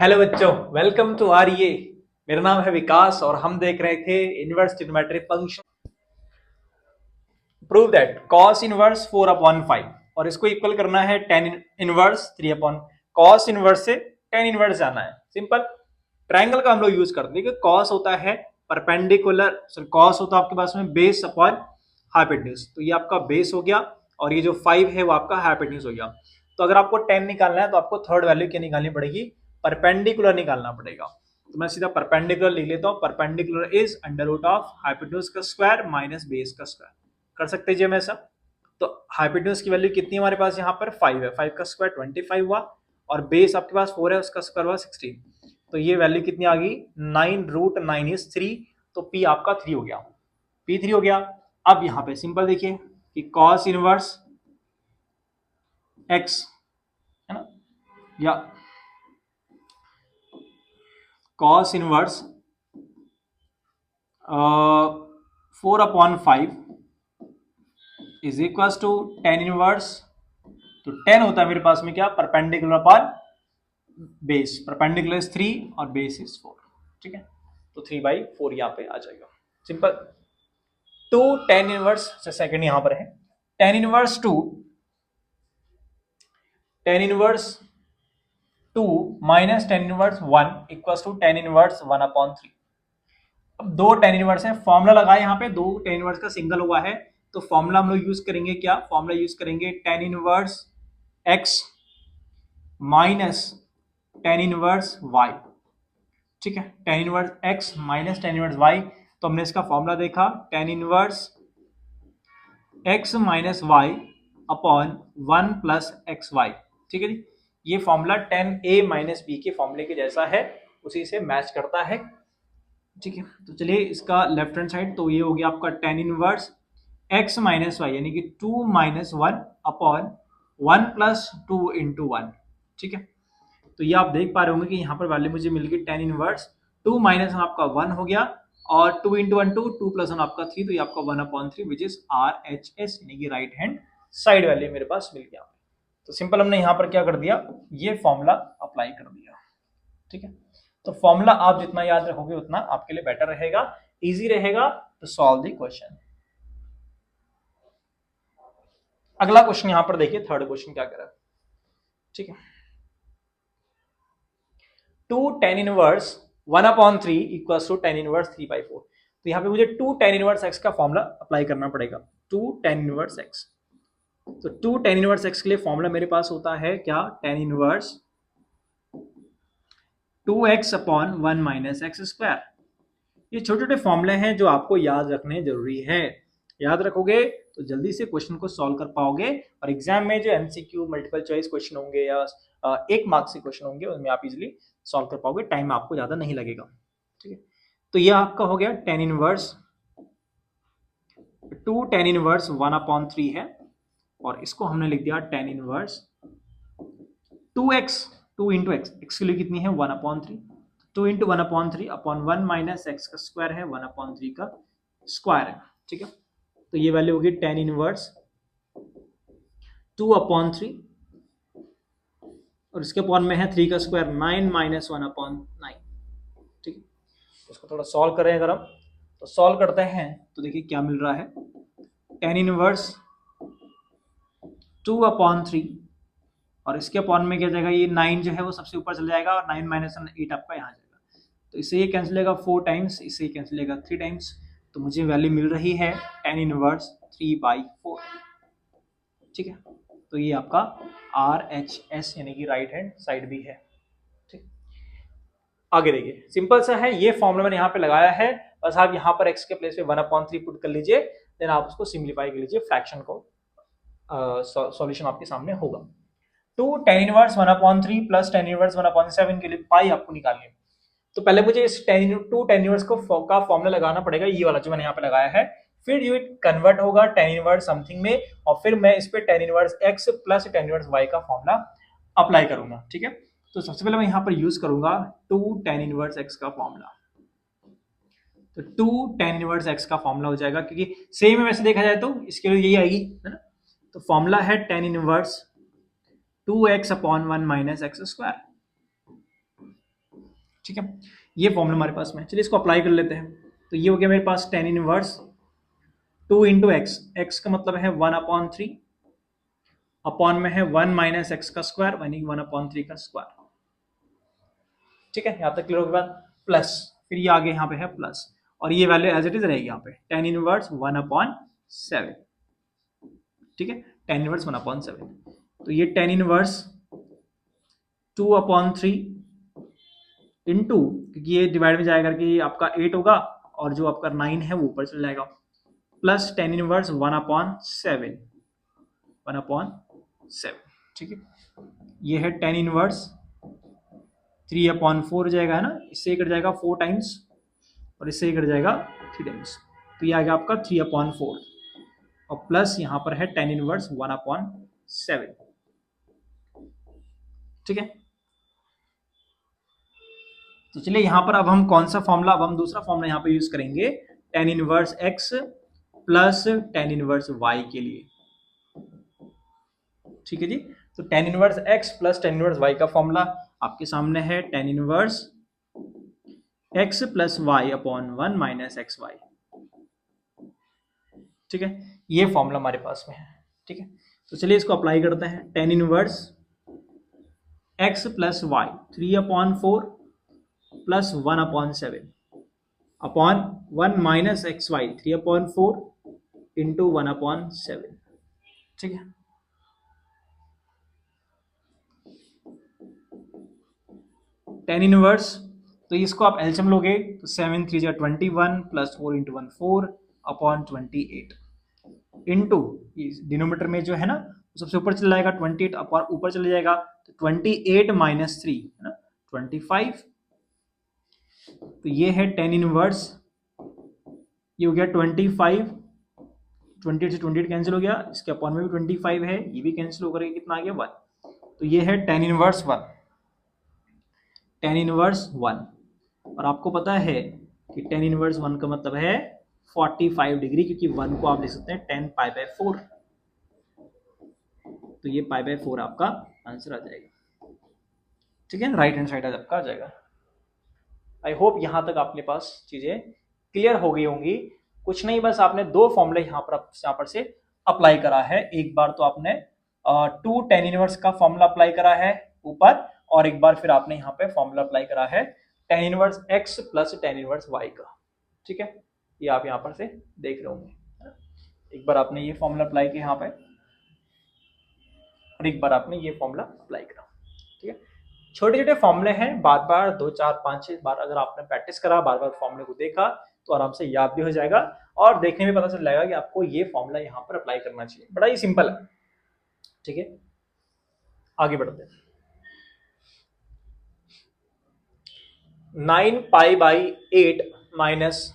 Hello बच्चों, welcome to REA. मेरा नाम है विकास और हम देख रहे थे inverse trigonometric function. Prove that cos inverse 4/5 और इसको इक्वल करना है tan inverse 3 upon cos inverse से tan इनवर्स जाना है। सिंपल ट्रायंगल का हम लोग यूज करते हैं कि cos होता है परपेंडिकुलर, cos होता है आपके पास में बेस अपॉन हाइपोटेन्यूज। तो ये आपका बेस हो गया और ये जो 5 है वो आपका हाइपोटेन्यूज हो गया। तो अगर आपको tan निकालना है तो आपको थर्ड वैल्यू क्या निकालनी पड़ेगी? परपेंडिकुलर निकालना पड़ेगा। तो मैं सीधा परपेंडिकुलर लिख लेता हूं। Perpendicular is under root of hypotenuse का स्क्वायर माइनस बेस का स्क्वायर। कर सकते हैं जी हम ऐसा। तो हाइपोटेन्यूज की वैल्यू कितनी हमारे पास यहाँ पर 5 है। 5 का स्क्वायर 25 हुआ और बेस आपके पास 4 है, उसका स्क्वायर हुआ 16। तो ये वैल्यू कितनी आ गई? 9 √9 इज 3। तो पी आपका 3 हो गया, पी 3 हो गया। अब यहाँ पे सिंपल देखिए कि कॉस इनवर्स एक्स है ना, या cos inverse 4/5 is equal to tan inverse. तो tan होता है मेरे पास में क्या? Perpendicular upon base. Perpendicular is 3 और बेस इज 4। ठीक है, तो 3/4 यहाँ पे आ जाएगा। सिंपल। टू tan इनवर्स से सेकंड यहाँ पर है tan inverse 2 tan inverse 2 minus tan inverse 1 equal to tan inverse 1/3। अब दो tan इनवर्स है, फॉर्मूला लगाए यहाँ पे। दो tan इनवर्स का सिंगल हुआ है तो फॉर्मूला हम लोग यूज करेंगे क्या? फॉर्मूला यूज करेंगे tan inverse x minus tan inverse y। ठीक है, tan inverse x minus tan inverse y। तो हमने इसका फॉर्मूला देखा tan inverse x minus y upon 1 plus x y. ठीक है जी, ये formula tan a minus B के फॉर्मूले के जैसा है, उसी से मैच करता है। ठीक है, तो चलिए इसका लेफ्ट हैंड साइड, तो ये हो गया आपका tan inverse x minus y यानी कि 2 माइनस 1 अपॉन 1 प्लस 2 इंटू 1। ठीक है, तो ये आप देख पा रहे होंगे कि यहाँ पर वैल्यू मुझे मिल गई tan इनवर्स 2 माइनस आपका 1 हो गया और 2 इंटू 1 2 प्लस 1 आपका 3। तो ये आपका 1/3 विच इज RHS यानी कि राइट हैंड साइड वैल्यू मेरे पास मिल गया। तो सिंपल हमने यहाँ पर क्या कर दिया? ये फॉर्मूला अप्लाई कर दिया। ठीक है, तो फॉर्मूला आप जितना याद रखोगे उतना आपके लिए बेटर रहेगा, इजी रहेगा टू सॉल्व द क्वेश्चन। अगला क्वेश्चन यहां पर देखिए, थर्ड क्वेश्चन क्या कह रहा है। ठीक है, 2 tan inverse 1/3 equals to tan inverse 3/4। तो यहाँ पे मुझे 2 tan इनवर्स x का फॉर्मूला अप्लाई करना पड़ेगा। 2 tan इनवर्स x, तो 2 tan इनवर्स x के लिए फॉर्मूला मेरे पास होता है क्या? tan inverse 2x upon 1 minus x square. ये छोटे छोटे फॉर्मूले हैं जो आपको याद रखने जरूरी है। याद रखोगे तो जल्दी से क्वेश्चन को सॉल्व कर पाओगे और एग्जाम में जो एमसीक्यू मल्टीपल चॉइस क्वेश्चन होंगे या 1 मार्क से क्वेश्चन होंगे उनमें आप इजिली सॉल्व कर पाओगे, टाइम आपको ज्यादा नहीं लगेगा। ठीक है, तो ये आपका हो गया tan इनवर्स 2 tan इनवर्स 1/3 है और इसको हमने लिख दिया tan inverse 2x 2 into x, x की वैल्यू कितनी है? 1/3। 2 इंटू 1/3 अपॉन 1 माइनस एक्स का स्क्वायर है, 1/3 का स्क्वायर है। ठीक है, तो ये वैल्यू होगी tan इनवर्स 2/3 और इसके अपॉन में है 3 का स्क्वायर 9 माइनस 1/9। ठीक है, इसको थोड़ा सॉल्व करें अगर हम, तो सॉल्व करते हैं तो देखिए क्या मिल रहा है। tan इनवर्स 2/3 और इसके अपॉन में क्या जाएगा? ये 9 जो है वो सबसे ऊपर चल जाएगा और 9 माइनस 8 आपका यहाँ जाएगा। तो इससे ये कैंसिल होगा 4 टाइम्स, इससे ये कैंसिल होगा 3 टाइम्स। तो मुझे वैल्यू मिल रही है tan इनवर्स 3/4। ठीक है, तो ये आपका RHS यानी कि राइट हैंड साइड भी है। ठीक, आगे देखिए सिंपल सा है, ये फॉर्मूला मैंने यहाँ पे लगाया है। बस आप यहाँ पर x के प्लेस पे 1/3 पुट कर लीजिए, देन आप उसको सिंप्लीफाई कर लीजिए, फ्रैक्शन को सॉल्यूशन आपके सामने होगा। 2 tan inverse 1/3 plus tan inverse 1/7 के लिए पाई आपको निकालनी है। तो पहले मुझे इस टू tan इनवर्स को का फॉर्मूला लगाना पड़ेगा, ये वाला जो मैंने यहाँ पे लगाया है। फिर ये कन्वर्ट होगा tan इनवर्स समथिंग में और फिर मैं इस पे tan inverse x plus tan inverse y का फॉर्मूला अप्लाई करूंगा। ठीक है, तो सबसे पहले मैं यहाँ पर यूज करूंगा 2 tan इनवर्स x का फॉर्मूला। तो 2 tan इनवर्स x का फॉर्मूला हो जाएगा, क्योंकि सेम है वैसे देखा जाए तो इसके लिए यही आएगी, है ना। तो फॉर्मूला है tan inverse 2x upon 1 minus x square. ठीक है, ये फॉर्मूला हमारे पास में। चलिए इसको अप्लाई कर लेते हैं। तो ये हो गया मेरे पास tan inverse 2 into x, x का मतलब है 1/3, अपॉन में है 1 माइनस एक्स का स्क्वायर, यानी 1/3 का स्क्वायर। ठीक है, यहाँ तक क्लियर हो गया बात। प्लस फिर ये आगे यहाँ पे है प्लस, और ये वैल्यू एज इट इज रहेगी यहाँ पे tan इनवर्स 1/7। ठीक है, tan इनवर्स 1/7। तो ये tan इनवर्स 2/3 इंटू, क्योंकि ये डिवाइड में जाएगा कि आपका 8 होगा और जो आपका 9 है वो ऊपर चल जाएगा, प्लस tan इनवर्स 1/7, 1/7। ठीक है, ये है tan इनवर्स 3/4 हो जाएगा, है ना, इससे कट जाएगा 4 टाइम्स और इससे कट जाएगा 3 टाइम्स, तो ये आ गया आपका 3/4 और प्लस यहाँ पर है tan इनवर्स 1/7। ठीक है, तो चलिए यहाँ पर अब हम कौन सा फॉर्मूला, अब हम दूसरा फॉर्मूला यहाँ पे यूज करेंगे tan inverse x plus tan inverse y के लिए। ठीक है जी, तो tan inverse x plus tan inverse y का फॉर्मूला आपके सामने है tan inverse x plus y upon 1 minus x y. ठीक है, ये फॉर्मूला हमारे पास में है। ठीक है, तो चलिए इसको अप्लाई करते हैं। tan inverse x plus y 3/4 plus 1/7 upon 1 minus x y 3/4 into 1/7। ठीक है, tan इनवर्स, तो इसको आप एलसीएम लोगे तो 7 3 जा 21 plus 4 into 1 4 upon 28 into denominator में जो है ना सबसे ऊपर चला जाएगा 28 अपॉन ऊपर चले जाएगा तो 28 माइनस 3 है ना 25। तो ये है tan इनवर्स, ये हो गया 25, 28 से 28 कैंसिल हो गया, इसके अपॉन में भी 25 है, ये भी कैंसिल होकर कितना आ गया 1। तो ये है tan इनवर्स 1, tan इनवर्स 1। और आपको पता है कि tan इनवर्स 1 का मतलब है 45 डिग्री, क्योंकि 1 को आप लिख सकते हैं tan π/4, तो ये π/4 आपका आंसर आ जाएगा। ठीक है, राइट हैंड साइड आपका आ जाएगा। आई होप यहां तक आपके पास चीजें क्लियर हो गई होंगी। कुछ नहीं, बस आपने दो फॉर्मूले यहाँ पर से अप्लाई करा है। एक बार तो आपने 2 tan इनवर्स का फॉर्मूला अप्लाई करा है ऊपर, और एक बार फिर आपने यहाँ पे फॉर्मूला अप्लाई करा है tan inverse x plus tan inverse y का। ठीक है, ये आप यहाँ पर से देख रहे होंगे। एक बार आपने ये फॉर्मूला अप्लाई किया यहाँ पे और एक बार आपने ये फॉर्मूला अप्लाई करा। ठीक है, छोटे छोटे फॉर्मूले हैं, बार बार 2 4 5 6 बार अगर आपने प्रैक्टिस करा, बार बार फॉर्मूले को देखा तो आराम से याद भी हो जाएगा और देखने में पता चल जाएगा कि आपको ये फॉर्मूला यहाँ पर अप्लाई करना चाहिए। बड़ा ही सिंपल है। ठीक है, आगे बढ़ते हैं। 9π/8 माइनस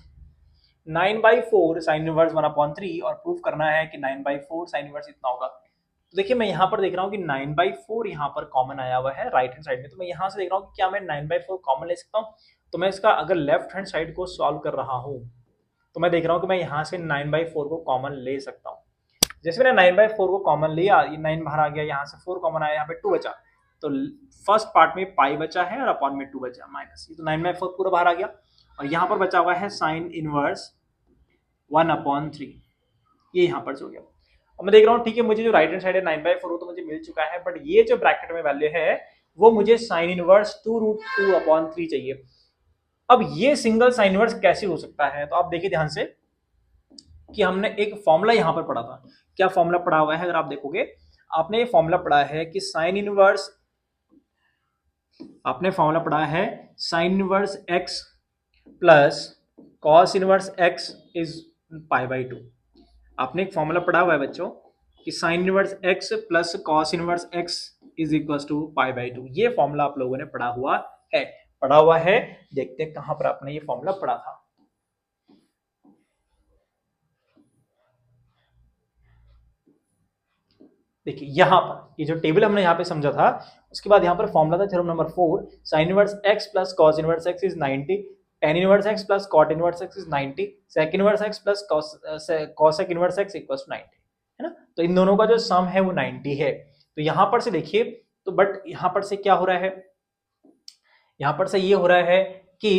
9/4 साइन इनवर्स 1/3 और प्रूफ करना है कि 9/4 साइन इनवर्स इतना होगा। तो देखिए मैं यहाँ पर देख रहा हूँ कि 9/4 यहाँ पर कॉमन आया हुआ है राइट हैंड साइड में, तो मैं यहाँ से देख रहा हूँ कि क्या मैं 9/4 कॉमन ले सकता हूँ। तो मैं इसका अगर लेफ्ट हैंड साइड को सॉल्व कर रहा हूँ तो मैं देख रहा हूँ कि मैं यहाँ से 9/4 को कॉमन ले सकता हूँ। जैसे मैंने 9/4 को कॉमन लिया, ये 9 बाहर आ गया, यहाँ से 4 कॉमन आया, यहाँ पे 2 बचा, तो फर्स्ट पार्ट में पाई बचा है और अपॉन में 2 बचा माइनस, ये तो 9/4 पूरा बाहर आ गया। और यहाँ पर बचा हुआ है साइन इनवर्स 1/3, ये यहाँ पर हो गया। और मैं देख रहा हूँ ठीक है, मुझे जो राइट हैंड साइड है 9/4 वो तो मुझे मिल चुका है, बट ये जो ब्रैकेट में वैल्यू है वो मुझे साइन इनवर्स 2√2/3 चाहिए। अब ये सिंगल साइन इनवर्स कैसे हो सकता है, तो आप देखिए ध्यान से कि हमने एक फॉर्मूला यहाँ पर पढ़ा था। क्या फॉर्मूला पढ़ा हुआ है, अगर आप देखोगे आपने ये फॉर्मूला पढ़ा है कि साइन इनवर्स, आपने फॉर्मूला पढ़ा है sine inverse x plus cos inverse x is π/2। आपने एक फॉर्मूला पढ़ा हुआ है बच्चों कि sine inverse x plus cos inverse x is equal to π/2। ये फॉर्मूला आप लोगों ने पढ़ा हुआ है। देखते हैं कहां पर आपने ये फॉर्मूला पढ़ा था। देखिए यहाँ पर ये जो टेबल हमने यहाँ पे समझा था, उसके बाद यहाँ पर फॉर्मूला था theorem number 4, sine inverse x plus cos inverse x is 90, tan inverse x plus cot inverse x is 90, sec inverse x plus cosec inverse x equals to 90, है ना। तो इन दोनों का जो सम है वो 90 है। तो यहाँ पर से देखिए, तो बट यहाँ पर से क्या हो रहा है, यहां पर से ये हो रहा है कि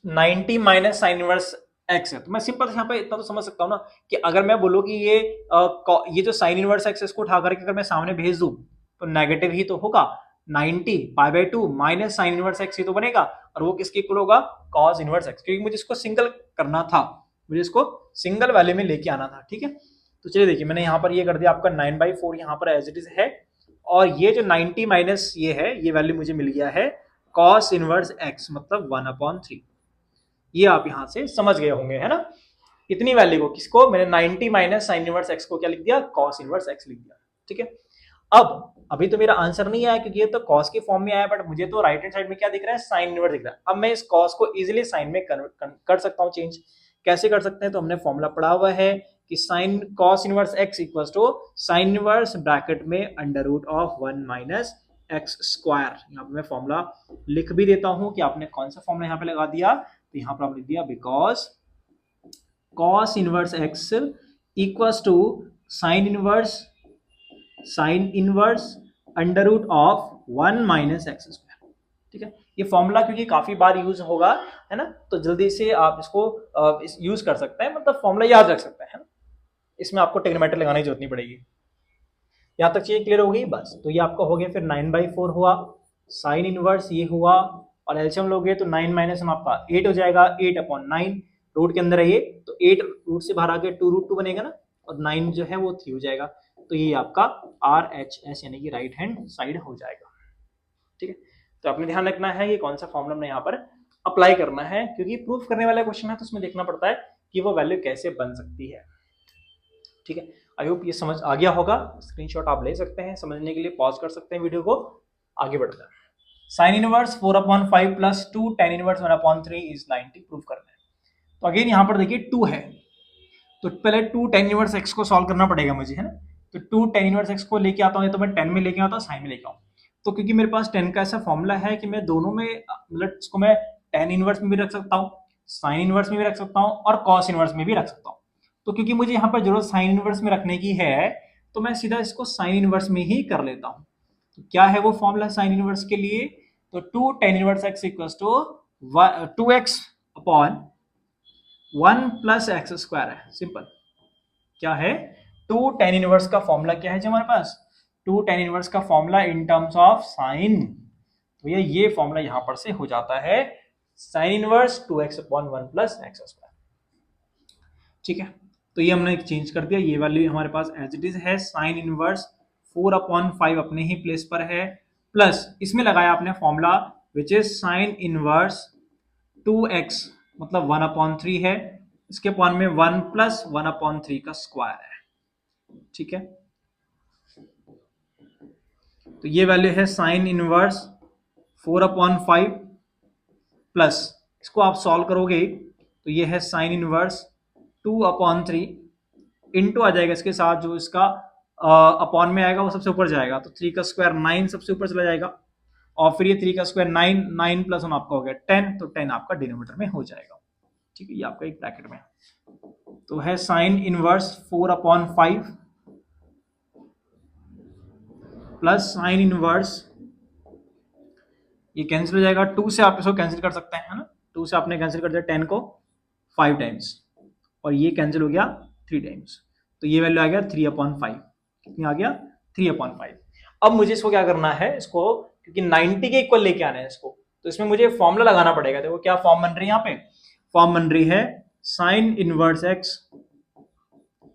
90 माइनस साइन इनवर्स एक्स है, तो मैं सिंपल यहाँ पे इतना तो समझ सकता हूँ ना कि अगर मैं बोलूँ कि ये जो साइन इनवर्स एक्स इसको उठा करके अगर मैं सामने भेज दूं तो नेगेटिव ही तो होगा। 90 pi by 2 minus sine inverse x ही तो बनेगा, और वो किसके इक्वल होगा, कॉस इनवर्स एक्स, क्योंकि मुझे इसको सिंगल करना था, मुझे इसको सिंगल वैल्यू में लेके आना था। ठीक है, तो चलिए देखिए मैंने यहाँ पर ये कर दिया, आपका 9/4 यहाँ पर एज इट इज है, और ये जो 90 माइनस ये है, ये वैल्यू मुझे मिल गया है कॉस इनवर्स एक्स, मतलब 1/3। ये आप यहां से समझ गए होंगे, है ना। इतनी वैल्यू को किसको, मैंने 90 माइनस साइन इनवर्स एक्स को क्या लिख दिया, कॉस इनवर्स एक्स लिख दिया। ठीक है, अब अभी तो मेरा आंसर नहीं आया क्योंकि ये तो कॉस के फॉर्म में आया, बट मुझे तो राइट हैंड साइड में क्या दिख रहा है, साइन इनवर्स दिख रहा है। अब मैं इस कॉस को इजीली साइन में कन्वर्ट कर सकता हूं, चेंज कैसे कर सकते हैं, तो हमने फॉर्मूला पढ़ा हुआ है कि sine cos inverse x equals to sine inverse bracket में under root of 1 minus x square. यहाँ पे मैं फॉर्मूला लिख भी देता हूं कि आपने कौन सा फॉर्मूला यहाँ पे लगा दिया, तो यहाँ पर आप लिख दिया because cos inverse x equals to sine inverse under root of 1 minus x square. ठीक है, ये फॉर्मूला क्योंकि काफी बार यूज होगा, है ना, तो जल्दी से आप इसको यूज कर सकते हैं, मतलब फॉर्मूला याद रख सकते हैं, है ना, इसमें आपको ट्रिग्नोमेट्री लगाने की जरूरत नहीं पड़ेगी। यहां तक चीजें क्लियर हो गई बस, तो ये आपका हो गया, फिर 9/4 हुआ, साइन इनवर्स ये हुआ, और एलसीएम लोगे तो 9 माइनस में आपका 8 हो जाएगा, 8/9 रूट के अंदर है ये, तो 8 रूट से बाहर आके 2√2 बनेगा ना, और 9 जो है वो 3 हो जाएगा, तो ये आपका RHS यानी कि राइट हैंड साइड हो जाएगा। ठीक है, तो आपने ध्यान रखना है कि कौन सा फॉर्मूला हमने यहाँ पर अप्लाई करना है, क्योंकि प्रूफ करने वाला क्वेश्चन है तो उसमें देखना पड़ता है कि वो वैल्यू कैसे बन सकती है। ठीक है, आई होप ये समझ आ गया होगा, स्क्रीनशॉट आप ले सकते हैं, समझने के लिए पॉज कर सकते हैं वीडियो को, आगे बढ़ते हैं। Sine inverse 4/5 plus 2 tan inverse 1/3 is 90 proof करना है। तो अगेन यहाँ पर देखिए 2 है, तो पहले 2 टेन इनवर्स एक्स को सॉल्व करना पड़ेगा मुझे, है ना, तो 2 टेन इनवर्स एक्स को लेके आता हूँ, तो मैं 10 में लेके आता हूँ, साइन में लेके आऊँ, तो क्योंकि मेरे पास 10 का ऐसा फॉर्मूला है कि मैं दोनों में, मतलब इसको मैं टेन इनवर्स में भी रख सकता हूँ, साइन इनवर्स में भी रख सकता हूँ, और कॉस इनवर्स में भी रख सकता हूँ। तो क्योंकि मुझे यहाँ पर जरूरत साइन इनवर्स में रखने की है, तो मैं सीधा इसको साइन इनवर्स में ही कर लेता हूँ। तो क्या है वो फॉर्मूला साइन इनवर्स के लिए, तो 2 tan inverse x equals to 2x upon 1 plus x square है, सिंपल। क्या है, 2 टेन इनवर्स का फॉर्मूला क्या है जी हमारे पास, 2 टेन इनवर्स का formula in terms of sine, तो ये फॉर्मूला यहां पर से हो जाता है sine inverse 2x upon 1 plus x square. ठीक है, तो ये हमने चेंज कर दिया, ये वैल्यू हमारे पास एज इट इज है, साइन इनवर्स 4/5 अपने ही प्लेस पर है, प्लस इसमें लगाया आपने formula which is sine inverse 2x मतलब 1/3 है, इसके अपॉन में 1 प्लस 1/3 का स्क्वायर है। ठीक है, तो ये वैल्यू है साइन इनवर्स 4/5 प्लस, इसको आप सॉल्व करोगे तो ये है साइन इनवर्स 2/3 इंटू आ जाएगा इसके साथ जो इसका अपॉन में आएगा वो सबसे ऊपर जाएगा, तो 3 का स्क्वायर 9 सबसे ऊपर चला जाएगा, और फिर ये 3 का स्क्वायर 9, 9 प्लस 1 आपका हो गया 10, तो 10 आपका डिनोमिनेटर में हो जाएगा। ठीक है, ये आपका एक ब्रैकेट में, तो है sine inverse 4/5 plus sine inverse, ये कैंसिल हो जाएगा, 2 से आप इसको कैंसिल कर सकते हैं, है ना, 2 से आपने कैंसिल कर दिया 10 को 5 टाइम्स, और ये कैंसिल हो गया 3 टाइम्स, तो ये वैल्यू आ गया 3/5, कितनी आ गया 3/5। अब मुझे इसको क्या करना है, इसको क्योंकि 90 के इक्वल लेके आना है इसको, तो इसमें मुझे फॉर्मूला लगाना पड़ेगा। देखो क्या फॉर्म बन रही है, यहाँ पे फॉर्म बन रही है sine inverse x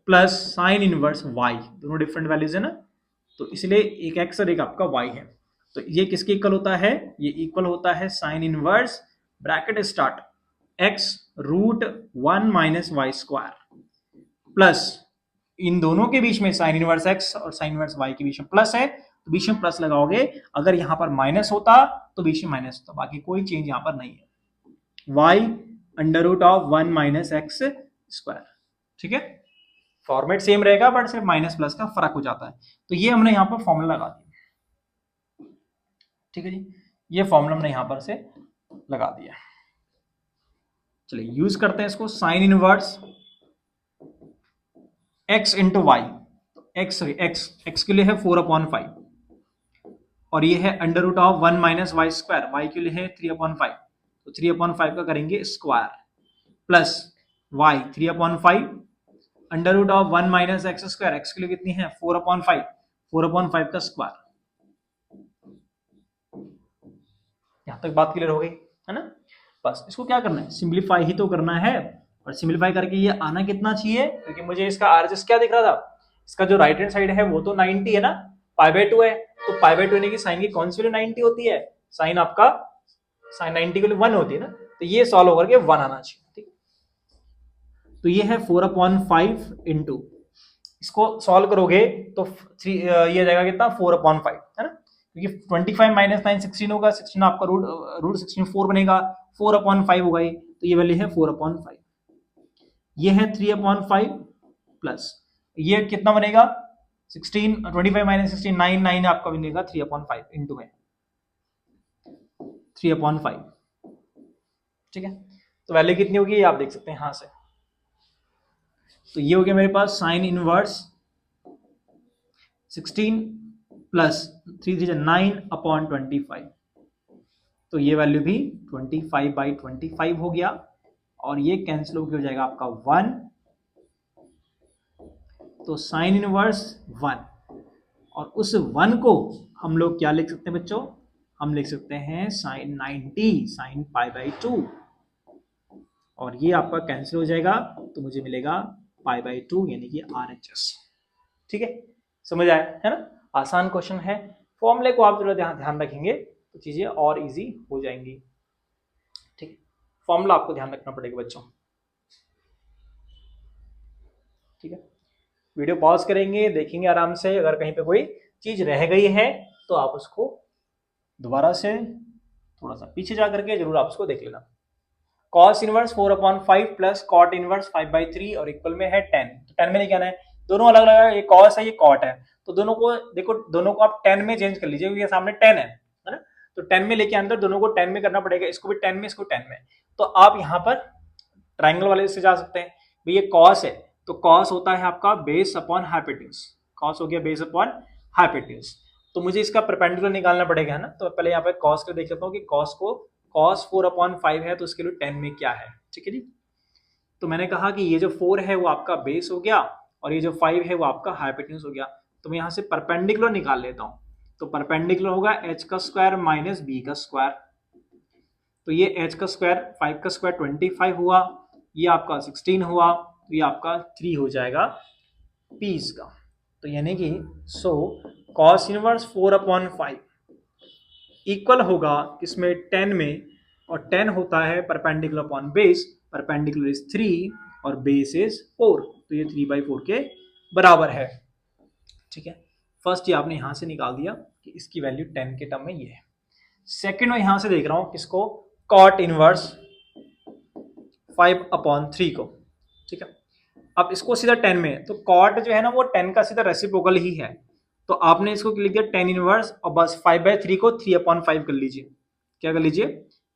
plus sine inverse y, दोनों डिफरेंट वैल्यूज है ना, तो इसलिए एक एक्स और एक आपका वाई है, तो ये किसके इक्वल होता है, ये इक्वल होता है sine inverse bracket start x root 1 minus y square plus इन दोनों के बीच में साइन इनवर्स एक्स और साइन इनवर्स वाई के बीच में प्लस है, तो बीच में प्लस लगाओगे, अगर यहां पर माइनस होता तो बीच में माइनस होता, बाकी कोई चेंज यहां पर नहीं है, y under root of 1 minus x square. ठीक है, फॉर्मेट सेम रहेगा बट सिर्फ माइनस प्लस का फर्क हो जाता है, तो ये हमने यहां पर फॉर्मूला लगा दिया। ठीक है जी, ये फॉर्मूला हमने यहां पर से लगा दिया। चलिए यूज करते हैं इसको, sine inverse x into y, x के लिए है 4/5 और ये है under root of 1 minus y square, y के लिए है 3/5, तो 3/5 का करेंगे square plus y 3/5 under root of 1 minus x square, x के लिए कितनी है 4/5, 4/5 का स्क्वायर। यहां तक बात क्लियर हो गई है ना। बस इसको क्या करना है, सिंप्लीफाई ही तो करना है, और सिंप्लीफाई करके ये आना कितना चाहिए, क्योंकि मुझे इसका आरएचएस क्या दिख रहा था, इसका जो राइट हैंड साइड है वो तो 90 है ना, π/2 है, तो π/2 यानी कि साइन की कौन सी वैल्यू 90 होती है, साइन आपका साइन 90 की वैल्यू 1 होती है ना, तो ये सॉल्व होकर के 1 आना चाहिए। ठीक, तो ये है 4/5 इंटू, इसको सॉल्व करोगे तो 3 ये जाएगा कितना 4/5 है ना, क्योंकि 25 माइनस 9 16 होगा, 16 आपका रूट 16 4 बनेगा, 4/5 होगा ये, तो ये वैल्यू है 4/5। ये है 3/5 प्लस ये कितना बनेगा 16, 25 माइनस 16 9, 9 आपका बनेगा 3/5 इंटू में 3/5। ठीक है, तो वैल्यू कितनी होगी ये आप देख सकते हैं यहां से, तो ये हो गया मेरे पास साइन इनवर्स 16 प्लस 3 3 9/25, तो ये वैल्यू भी 25/25 हो गया, और ये कैंसिल होकर हो जाएगा आपका 1, तो साइन इनवर्स 1, और उस 1 को हम लोग क्या लिख सकते हैं बच्चों, हम लिख सकते हैं साइन 90 साइन π/2, और ये आपका कैंसिल हो जाएगा, तो मुझे मिलेगा π/2 यानी कि RHS। ठीक है, समझ आया है ना, आसान क्वेश्चन है, फॉर्मूले को आप थोड़ा ध्यान रखेंगे तो चीजें और इजी हो जाएंगी। ठीक है, फॉर्मूला आपको ध्यान रखना पड़ेगा बच्चों। ठीक है, वीडियो पॉज करेंगे, देखेंगे आराम से, अगर कहीं पे कोई चीज रह गई है तो आप उसको दोबारा से थोड़ा सा पीछे जा करके जरूर आप उसको देख लेना। cos inverse 4/5 plus cot inverse 5/3 और इक्वल में है 10, तो 10 में लेके आना है, दोनों अलग अलग है, ये cos है ये cot है, तो दोनों को देखो, दोनों को आप 10 में चेंज कर लीजिए, क्योंकि सामने 10 है ना, तो 10 में लेके आना, दोनों को 10 में करना पड़ेगा, इसको भी 10 में इसको 10 में, तो आप यहाँ पर ट्राइंगल वाले से जा सकते हैं, भाई ये cos है, तो cos होता है आपका बेस अपॉन हाइपोटेन्यूज, cos हो गया बेस अपॉन हाइपोटेन्यूज, तो मुझे इसका परपेंडिकुलर निकालना पड़ेगा है ना, तो पहले यहाँ पे cos को देख लेता हूँ कि cos को cos 4/5 है, तो उसके लिए 10 में क्या है। ठीक है जी, तो मैंने कहा कि ये जो 4 है वो आपका बेस हो गया, और ये जो 5 है वो आपका हाइपोटेन्यूज हो गया, तो मैं यहाँ से परपेंडिकुलर निकाल लेता हूँ, तो परपेंडिकुलर होगा h का स्क्वायर माइनस b का स्क्वायर, तो ये h का स्क्वायर 5 का स्क्वायर 25 हुआ, ये आपका 16 हुआ, तो ये आपका 3 हो जाएगा पीस का, तो यानी कि सो cos इनवर्स 4/5 इक्वल होगा इसमें 10 में, और 10 होता है perpendicular upon base, perpendicular is 3 और बेस इज 4, तो ये 3/4 के बराबर है। ठीक है, फर्स्ट ये आपने यहां से निकाल दिया कि इसकी वैल्यू 10 के टर्म में ये है। सेकंड मैं यहां से देख रहा हूं किसको, cot इनवर्स 5/3 को। ठीक है, अब इसको सीधा 10 में, तो cot जो है ना वो 10 का सीधा रेसिप्रोकल ही है, तो आपने इसको लिख दिया 10 इनवर्स, और बस 5/3 को 3/5 कर लीजिए, क्या कर लीजिए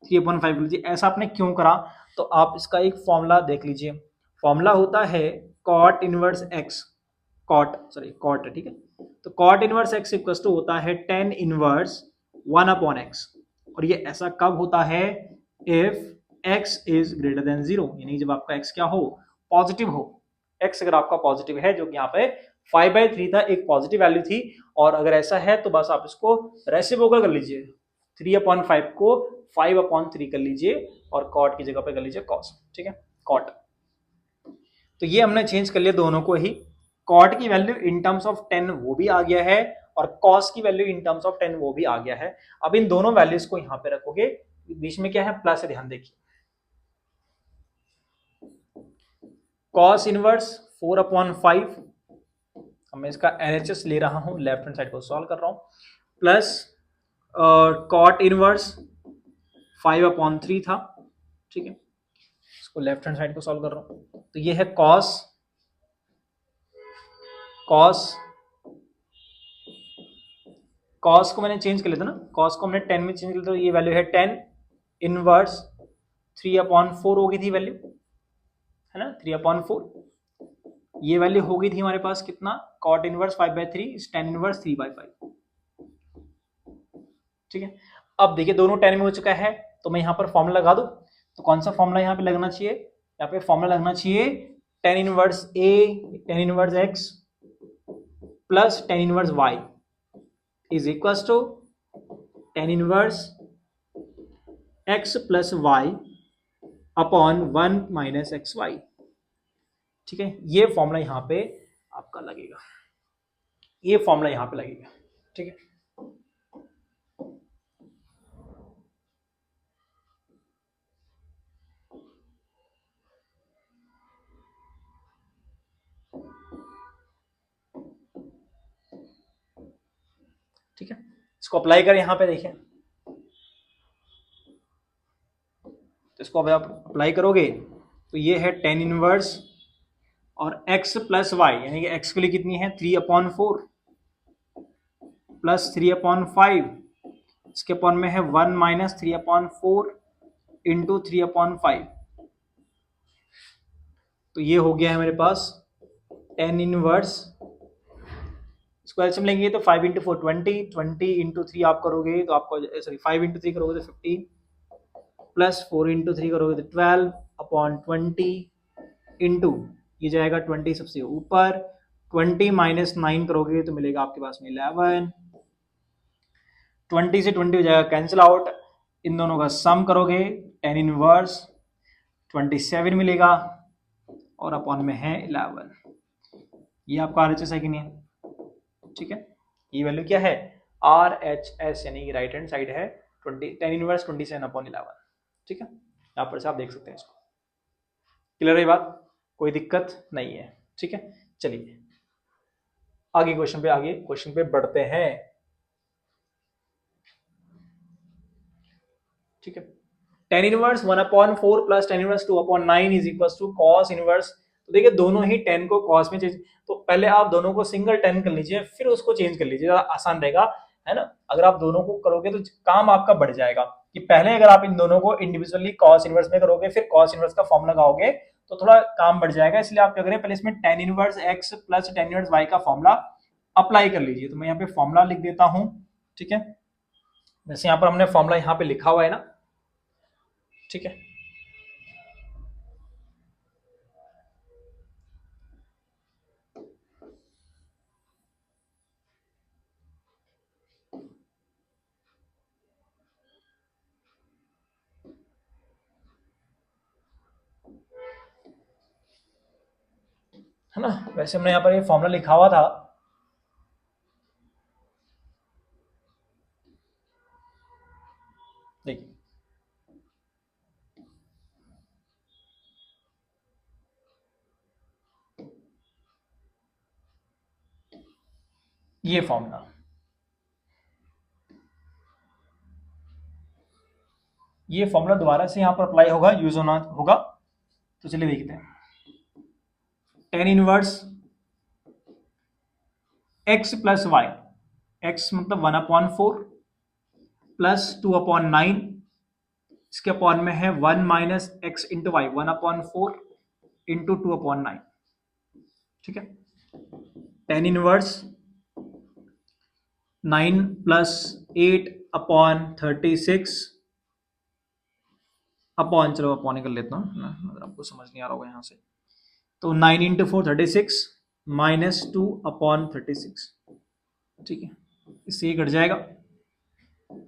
3/5 कर लीजिए। ऐसा आपने क्यों करा, तो आप इसका एक फॉर्मूला देख लीजिए, फॉर्मूला होता है cot इनवर्स x, cot, ठीक है, तो cot inverse x equals to होता है 10 इनवर्स 1/x, और ये ऐसा कब होता है, if x is greater than 0, यानी जब आपका x क्या हो, पॉजिटिव हो, x अगर आपका पॉजिटिव है, जो कि यहाँ पे 5/3 था, एक पॉजिटिव वैल्यू थी, और अगर ऐसा है तो बस आप इसको रेसिप्रोकल कर लीजिए, 3/5 को 5/3 कर लीजिए, और cot की जगह पे कर लीजिए cos। ठीक है, cot, तो ये हमने चेंज कर लिया दोनों को ही, cot की वैल्यू इन टर्म्स ऑफ 10 वो भी आ गया है, और cos की वैल्यू इन टर्म्स ऑफ 10 वो भी आ गया है। अब इन दोनों वैल्यूज को यहाँ पे रखोगे, बीच में क्या है प्लस है, ध्यान देखिए, cos इनवर्स 4/5, मैं इसका LHS ले रहा हूं, लेफ्ट हैंड साइड को सॉल्व कर रहा हूं, प्लस cot इनवर्स 5/3 था। ठीक है, इसको लेफ्ट हैंड साइड को सॉल्व कर रहा हूं, तो ये है cos को मैंने चेंज कर लिया था ना, cos को हमने 10 में चेंज कर लिया, तो ये वैल्यू है 10 इनवर्स 3/4 हो गई थी वैल्यू, है ना 3/4, ये वैल्यू हो गई थी हमारे पास कितना, cot इनवर्स 5/3 10 इनवर्स 3/5, ठीक है। अब देखिए दोनों टेन में हो चुका है, तो मैं यहाँ पर फॉर्मूला लगा दूं। तो कौन सा फॉर्मूला यहाँ पे लगना चाहिए, यहाँ पे फॉर्मूला लगना चाहिए tan inverse A, tan inverse x plus tan inverse y is equal to tan inverse x plus y upon one minus x y. ठीक है, ये फॉर्मूला यहाँ पे आपका लगेगा, ये फॉर्मूला यहाँ पे लगेगा। ठीक है, ठीक है, इसको अप्लाई करें यहाँ पे। देखिए तो इसको अब आप अप्लाई करोगे तो ये है टेन इनवर्स और x प्लस वाई, यानी कि x के लिए कितनी है 3/4 प्लस 3/5, इसके अपॉन में है 1 माइनस 3/4 इंटू 3/5। तो ये हो गया है मेरे पास टेन इनवर्स, इसको एल्सियम लेंगे तो 5 इंटू 4 20 इंटू 3 आप करोगे तो आपको, सॉरी 5 इंटू 3 करोगे तो 15 प्लस 4 इंटू 3 करोगे तो 12 अपॉन 20 इंटू ये जाएगा 20 सबसे ऊपर, 20 माइनस 9 करोगे तो मिलेगा आपके पास में 11, 20 से 20 हो जाएगा कैंसिल आउट, इन दोनों का सम करोगे टेन इनवर्स 27 मिलेगा और अपॉन में है 11। ये आपका RHS है कि नहीं है? ठीक है, ये वैल्यू क्या है RHS, यानी कि राइट हैंड साइड है 20 टेन इनवर्स 27/11। ठीक है, यहाँ पर से आप देख सकते हैं इसको। क्लियर है बात, कोई दिक्कत नहीं है। ठीक है, चलिए आगे क्वेश्चन पे बढ़ते हैं। ठीक है, tan inverse 1/4 plus tan inverse 2/9 is equal to cos inverse. तो देखिए दोनों ही टेन को कॉस में चेंज, तो पहले आप दोनों को सिंगल टेन कर लीजिए फिर उसको चेंज कर लीजिए, आसान रहेगा, है ना। अगर आप दोनों को करोगे तो काम आपका बढ़ जाएगा, कि पहले अगर आप इन दोनों को इंडिविजुअली कॉस इनवर्स में करोगे फिर कॉस इनवर्स का फॉर्मूला लगाओगे तो थोड़ा काम बढ़ जाएगा। इसलिए आप क्या करें, पहले इसमें tan inverse x plus tan inverse y का फॉर्मूला अप्लाई कर लीजिए। तो मैं यहाँ पे फॉर्मूला लिख देता हूं। ठीक है, वैसे यहाँ पर हमने फॉर्मूला यहाँ पे लिखा हुआ है ना। ठीक है, है ना। वैसे हमने यहाँ पर ये फॉर्मूला लिखा हुआ था, देखिए ये फॉर्मूला, ये फॉर्मूला दोबारा से यहाँ पर अप्लाई होगा, यूज होना होगा। तो चलिए देखते हैं, tan inverse x plus y, x मतलब 1/4 प्लस 2/9, इसके अपॉन में है 1 minus x into y, 1/4 into 2/9। ठीक है, टेन इनवर्स 9 प्लस 8/36 अपॉन, चलो अपॉन कर लेता हूँ ना, अगर आपको समझ नहीं आ रहा होगा यहाँ से, तो 9 इंटू 4 36 माइनस 2/36। ठीक है, इससे ये कट जाएगा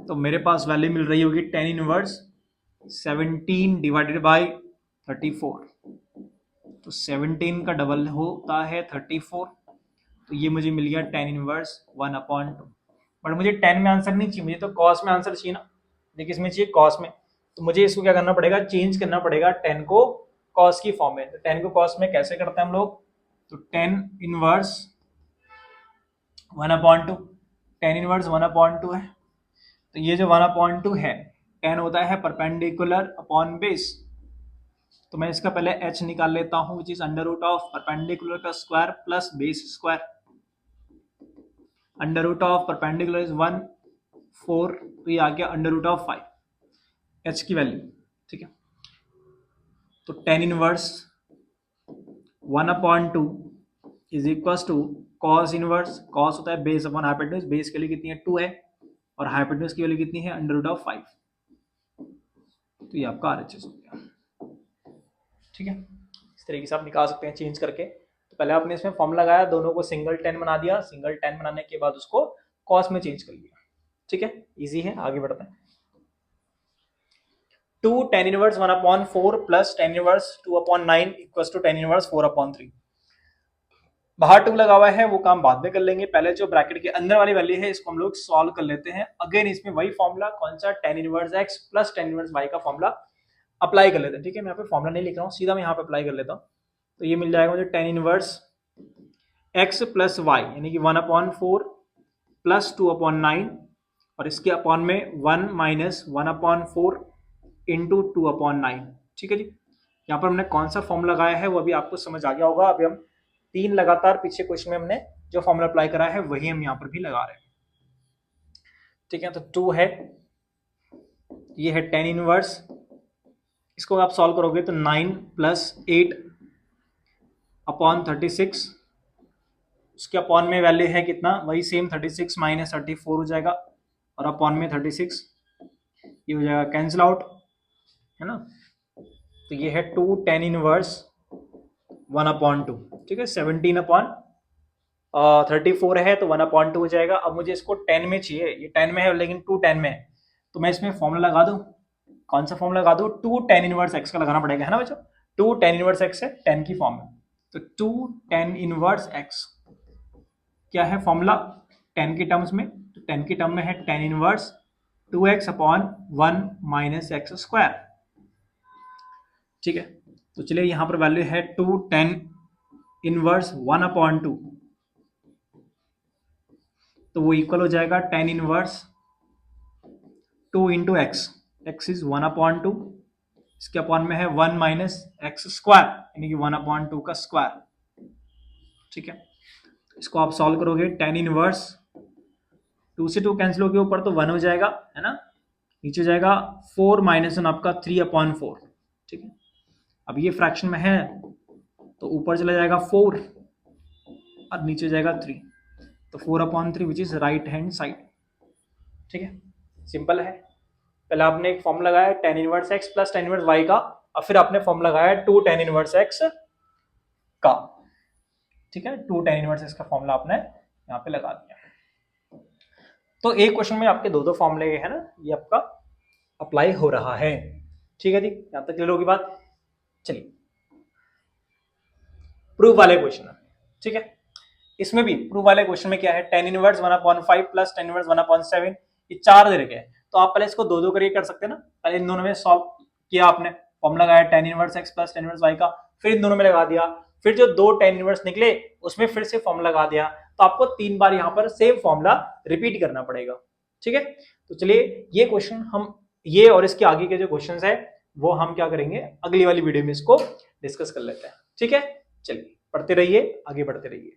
तो मेरे पास वैल्यू मिल रही होगी टेन इनवर्स 17 डिवाइडेड बाई 34। तो 17 का डबल होता है 34, तो ये मुझे मिल गया टेन इनवर्स 1/2। बट मुझे 10 में आंसर नहीं चाहिए, मुझे तो कॉस में आंसर चाहिए ना। देखिए इसमें चाहिए कॉस में, तो मुझे इसको क्या करना पड़ेगा, चेंज करना पड़ेगा 10 को कॉस की फॉर्म में। तो 10 को कॉस में कैसे करते हैं हम लोग, तो 10 इनवर्स 1/2, 10 इनवर्स 1/2 है। तो ये जो 1/2 है, 10 होता है परपेंडिकुलर अपॉन बेस, तो मैं इसका पहले h निकाल लेता हूं, which is under root of perpendicular का square plus base square. Under root of perpendicular is 1/4, तो ये आ गया अंडर रूट ऑफ 5, h की वैल्यू। ठीक है, तो 10 inverse 1/2 is equal to cos inverse, cos होता है बेस अपॉन हाइपोटेन्यूज, बेस के लिए कितनी है 2 है, और हाइपोटेन्यूज की वैल्यू कितनी है √5। तो ये आपका RHS हो गया। ठीक है, इस तरीके से आप निकाल सकते हैं चेंज करके। तो पहले आपने इसमें फॉर्मूला लगाया, दोनों को सिंगल 10 बना दिया, सिंगल 10 बनाने के बाद उसको कॉस में चेंज कर लिया। ठीक है, इजी है, आगे बढ़ते हैं। 2 tan inverse 1/4 plus tan inverse 2/9 equals to tan inverse 4/3। बाहर 2 लगा हुआ है, वो काम बाद में कर लेंगे, पहले जो ब्रैकेट के अंदर वाली वैल्यू है इसको हम लोग सॉल्व कर लेते हैं। अगेन इसमें वही फॉर्मूला, कौन सा, tan inverse x plus tan inverse y का फॉर्मूला अप्लाई कर लेते हैं। ठीक है, मैं यहाँ पे फॉर्मूला नहीं लिख रहा हूँ, सीधा मैं यहाँ पे अप्लाई कर लेता हूँ। तो ये मिल जाएगा मुझे tan inverse x plus y यानी कि 1/4 प्लस 2/9 और इसके अपॉन में 1 माइनस 1/4 इंटू 2/9। ठीक है जी, यहाँ पर हमने कौन सा फॉर्मूला लगाया है वो अभी आपको समझ आ गया होगा। अभी हम 3 लगातार पीछे क्वेश्चन में हमने जो फॉर्मूला अप्लाई करा है वही हम यहाँ पर भी लगा रहे हैं। ठीक है, तो 2 है, ये है tan इनवर्स, इसको आप सॉल्व करोगे तो 9 प्लस 8/36, उसके अपॉन में वैल्यू है कितना, वही सेम 36 माइनस 34 हो जाएगा और अपॉन में 36, ये हो जाएगा कैंसिल आउट, है ना। तो ये है 2 tan इनवर्स 1/2। ठीक है, 17/34 है तो 1/2 हो जाएगा। अब मुझे इसको 10 में चाहिए, ये 10 में है लेकिन 2 10 में है, तो मैं इसमें फॉर्मूला लगा दूं, कौन सा फॉर्मूला लगा दूं, 2 tan इनवर्स x का लगाना पड़ेगा, है ना बच्चों। 2 tan इनवर्स x है 10 की फॉर्म में, तो 2 tan इनवर्स x क्या है फॉर्मूला 10 के टर्म्स में, तो 10 के टर्म में है tan inverse 2x/1 minus x square. ठीक है, तो चलिए यहां पर वैल्यू है 2 tan इनवर्स 1/2, तो वो इक्वल हो जाएगा tan inverse 2 into x, x is 1/2, इसके अपॉन में है 1 माइनस एक्स स्क्वायर यानी कि 1/2 का स्क्वायर। ठीक है, इसको आप सॉल्व करोगे, tan इनवर्स 2 से 2 कैंसिल होकर ऊपर तो 1 हो जाएगा, है ना, नीचे जाएगा 4 माइनस 1 आपका 3/4। ठीक है, अब ये फ्रैक्शन में है तो ऊपर चला जाएगा 4 और नीचे जाएगा 3, तो 4/3 which is right hand side. ठीक है, सिंपल है। पहले आपने एक फॉर्म लगाया tan inverse x plus tan inverse y का, और फिर आपने फॉर्म लगाया 2 tan इनवर्स x का। ठीक है, 2 tan इनवर्स x का फॉर्मूला आपने यहाँ पे लगा दिया। तो एक क्वेश्चन में आपके दो फॉर्मूले है ना, ये आपका अप्लाई हो रहा है। ठीक है जी, यहां तक क्लियर होगी बात। चलिए प्रूफ वाले क्वेश्चन, ठीक है, इसमें भी प्रूफ वाले क्वेश्चन में क्या है, tan inverse 1/5 plus tan inverse 1/7, ये 4 दे रखे हैं, तो आप पहले इसको दो करके कर सकते हैं ना। पहले इन दोनों में सॉल्व किया आपने, फॉर्मूला लगाया tan inverse x plus tan inverse y का, फिर इन दोनों में लगा दिया, फिर जो 2 tan इनवर्स निकले उसमें फिर से फॉर्मूला लगा दिया, तो आपको 3 बार यहाँ पर सेम फॉर्मूला रिपीट करना पड़ेगा। ठीक है, तो चलिए ये क्वेश्चन हम, ये और इसके आगे के जो क्वेश्चंस है वो हम क्या करेंगे अगली वाली वीडियो में इसको डिस्कस कर लेते हैं। ठीक है, चलिए पढ़ते रहिए, आगे बढ़ते रहिए।